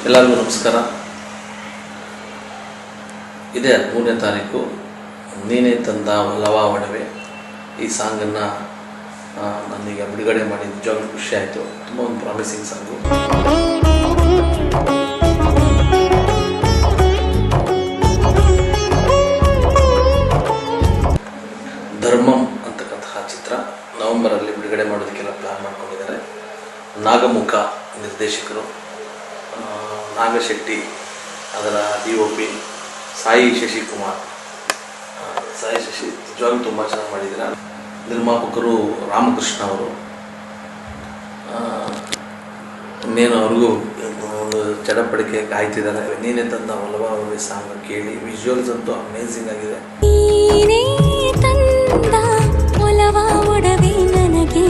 ಎಲ್ಲರಿಗೂ ನಮಸ್ಕಾರ. ಇದೇ 13ನೇ ತಾರೀಕು ನೀನೇ ತಂದ ಒಲವ ಒಡವೆ ಈ ಸಾಂಗನ್ನು ನಾನೀಗ ಬಿಡುಗಡೆ ಮಾಡಿ ನಿಜವಾಗ್ಲೂ ಖುಷಿ ಆಯಿತು. ತುಂಬ ಒಂದು ಪ್ರಾಮಿಸಿಂಗ್ ಸಾಂಗು. ಧರ್ಮಂ ಅಂತಕ್ಕಂತಹ ಚಿತ್ರ ನವೆಂಬರಲ್ಲಿ ಬಿಡುಗಡೆ ಮಾಡೋದಕ್ಕೆಲ್ಲ ಪ್ಲಾನ್ ಮಾಡ್ಕೊಂಡಿದ್ದಾರೆ. ನಾಗಮುಖ ನಿರ್ದೇಶಕರು, ನಾಗಶೆಟ್ಟಿ ಅದರ DOP, ಸಾಯಿ ಶಶಿಕುಮಾರ್. ಸಾಯಿ ಶಶಿ ನಿಜವಾಗ್ಲೂ ತುಂಬ ಚೆನ್ನಾಗಿ ಮಾಡಿದ್ದಾರೆ. ನಿರ್ಮಾಪಕರು ರಾಮಕೃಷ್ಣ ಅವರು. ಇನ್ನೇನು ಅವ್ರಿಗೂ ಒಂದು ಚಡಪಡಿಕೆ ಕಾಯ್ತಿದ್ದಾರೆ. ನೀನೇ ತಂದ ಒಲವ ಒಡವೆ ಸಾಂಗ್ ಕೇಳಿ. ವಿಜುವಲ್ಸ್ ಅಂತೂ ಅಮೇಝಿಂಗ್ ಆಗಿದೆ. ನೀನೇ ತಂದ ಒಲವ ಒಡವೆ ನನಗೆ